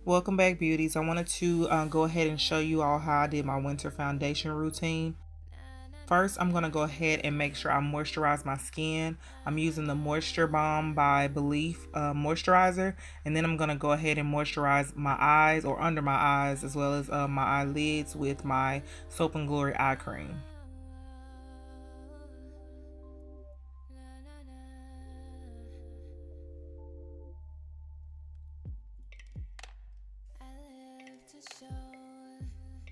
Welcome back, beauties. I wanted to go ahead and show you all how I did my winter foundation routine. First, I'm going to go ahead and make sure I moisturize my skin. I'm using the Moisture Bomb by Belief moisturizer. And then I'm going to go ahead and moisturize my eyes, or under my eyes, as well as my eyelids with my Soap and Glory eye cream.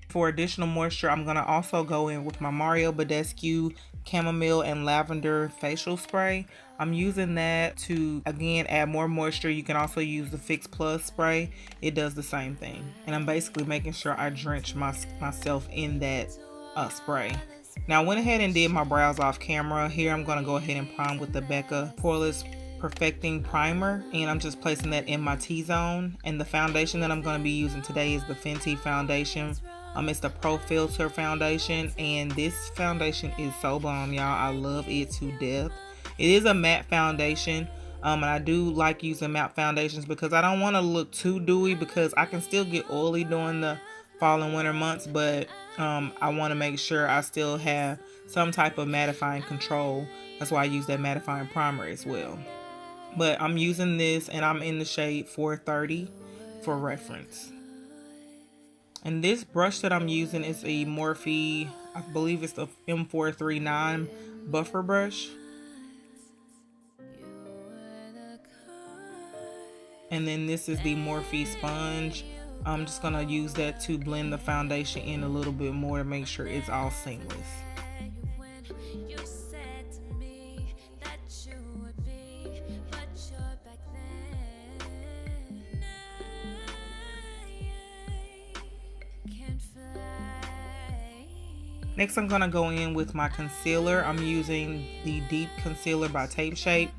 For additional moisture, I'm going to also go in with my Bedescu Chamomile and Lavender facial spray. I'm using that to, again, add more moisture. You can also use the Fix Plus spray. It does the same thing. And I'm basically making sure I drench myself in that spray. Now, I went ahead and did my brows off camera. Here, I'm going to go ahead and prime with the Becca Poreless Perfecting Primer, and I'm just placing that in my T-zone. And the foundation that I'm going to be using today is the Fenty foundation. It's the Pro Filter foundation, and this foundation is so bomb, y'all. I love it to death. It is a matte foundation, and I do like using matte foundations because I don't want to look too dewy, because I can still get oily during the fall and winter months, but I want to make sure I still have some type of mattifying control. That's why I use that mattifying primer as well. But I'm using this, and I'm in the shade 430 for reference. And this brush that I'm using is a Morphe, I believe it's the M439 buffer brush. And then this is the Morphe sponge. I'm just going to use that to blend the foundation in a little bit more to make sure it's all seamless. Next, I'm going to go in with my concealer. I'm using the Deep Concealer by Tape Shape.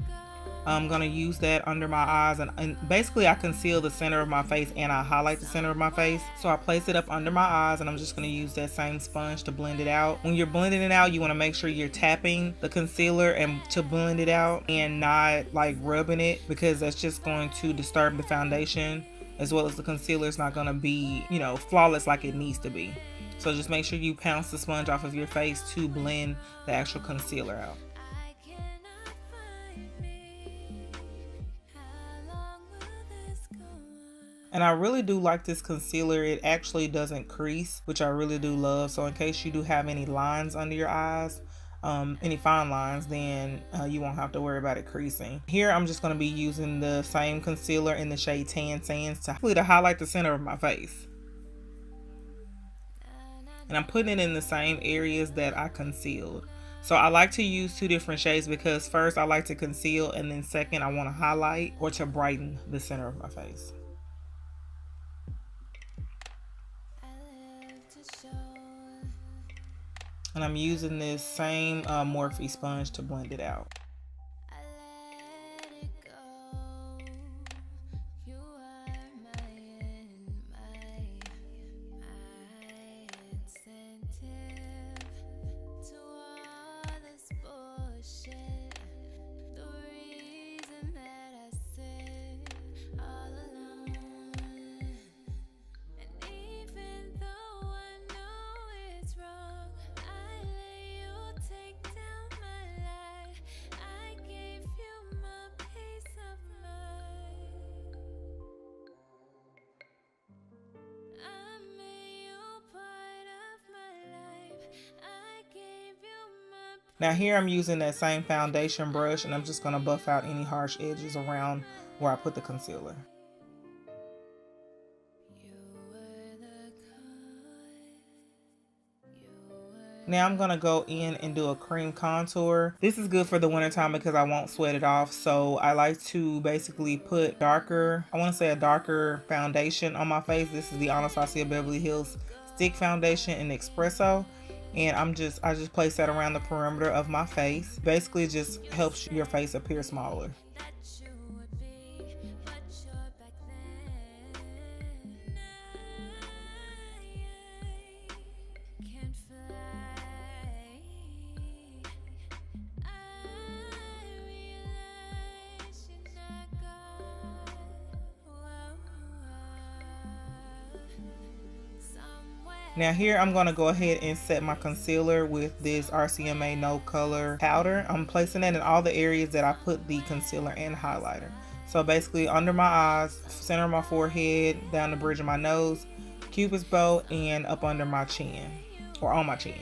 I'm going to use that under my eyes, and basically I conceal the center of my face and I highlight the center of my face. So I place it up under my eyes, and I'm just going to use that same sponge to blend it out. When you're blending it out, you want to make sure you're tapping the concealer and to blend it out, and not like rubbing it, because that's just going to disturb the foundation, as well as the concealer is not going to be, you know, flawless like it needs to be. So just make sure you pounce the sponge off of your face to blend the actual concealer out. And I really do like this concealer. It actually doesn't crease, which I really do love. So in case you do have any lines under your eyes, any fine lines, then you won't have to worry about it creasing. Here I'm just going to be using the same concealer in the shade Tan Sands to highlight the center of my face. And I'm putting it in the same areas that I concealed. So I like to use two different shades, because first I like to conceal, and then second I want to highlight or to brighten the center of my face. And I'm using this same Morphe sponge to blend it out. Now here I'm using that same foundation brush, and I'm just going to buff out any harsh edges around where I put the concealer. Now I'm going to go in and do a cream contour. This is good for the wintertime because I won't sweat it off. So I like to basically put a darker foundation on my face. This is the Anastasia Beverly Hills Stick Foundation in Espresso. And I just place that around the perimeter of my face. Basically, it just helps your face appear smaller. Now here I'm going to go ahead and set my concealer with this RCMA No color powder. I'm placing it in all the areas that I put the concealer and highlighter. So basically under my eyes, center of my forehead, down the bridge of my nose, cupid's bow, and up under my chin, or on my chin.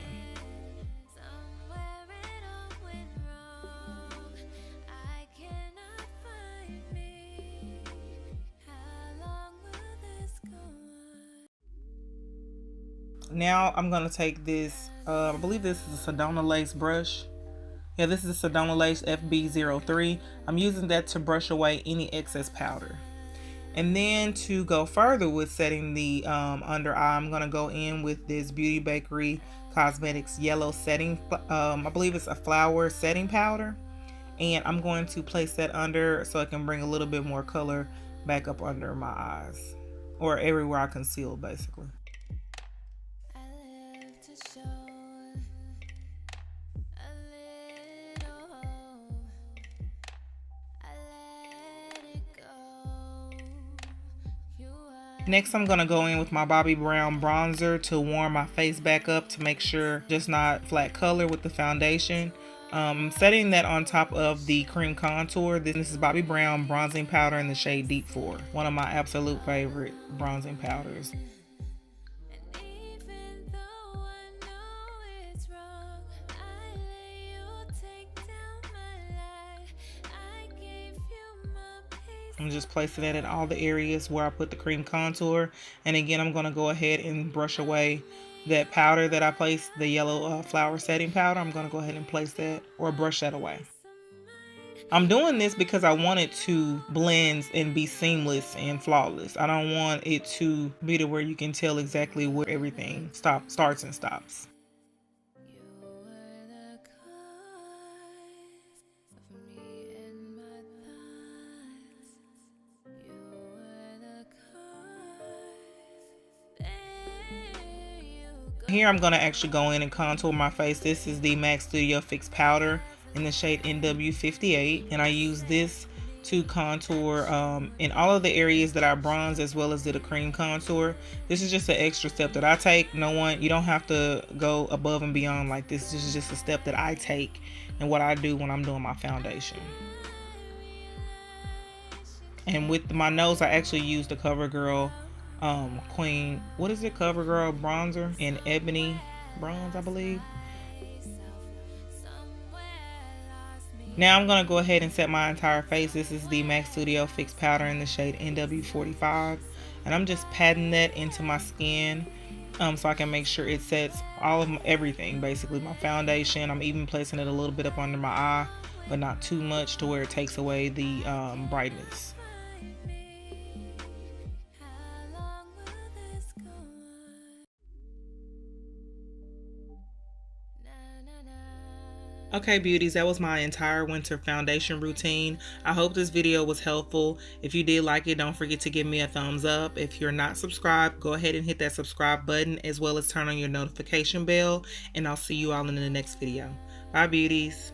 Now I'm going to take this, I believe this is a Sedona Lace brush. Yeah, this is a Sedona Lace FB03. I'm using that to brush away any excess powder. And then to go further with setting the under eye, I'm going to go in with this Beauty Bakerie Cosmetics yellow setting, I believe it's a flower setting powder. And I'm going to place that under so I can bring a little bit more color back up under my eyes, or everywhere I conceal basically. Next, I'm going to go in with my Bobbi Brown bronzer to warm my face back up to make sure just not flat color with the foundation. I'm setting that on top of the cream contour. This is Bobbi Brown bronzing powder in the shade Deep 4. One of my absolute favorite bronzing powders. I'm just placing it in all the areas where I put the cream contour. And again, I'm going to go ahead and brush away that powder that I placed, the yellow flower setting powder. I'm going to go ahead and place that, or brush that away. I'm doing this because I want it to blend and be seamless and flawless. I don't want it to be to where you can tell exactly where everything starts and stops. Here I'm going to actually go in and contour my face. This is the MAC Studio Fix powder in the shade NW58, and I use this to contour in all of the areas that I bronze as well as did a cream contour. This is just an extra step that I take. You don't have to go above and beyond like this. This is just a step that I take and what I do when I'm doing my foundation. And with my nose, I actually used the CoverGirl Queen, what is it, CoverGirl bronzer in ebony bronze, I believe. Now I'm going to go ahead and set my entire face. This is the MAC Studio Fix powder in the shade NW45, and I'm just patting that into my skin so I can make sure it sets all of everything, basically my foundation. I'm even placing it a little bit up under my eye, but not too much to where it takes away the brightness. Okay beauties, that was my entire winter foundation routine. I hope this video was helpful. If you did like it, don't forget to give me a thumbs up. If you're not subscribed, go ahead and hit that subscribe button as well as turn on your notification bell, and I'll see you all in the next video. Bye beauties.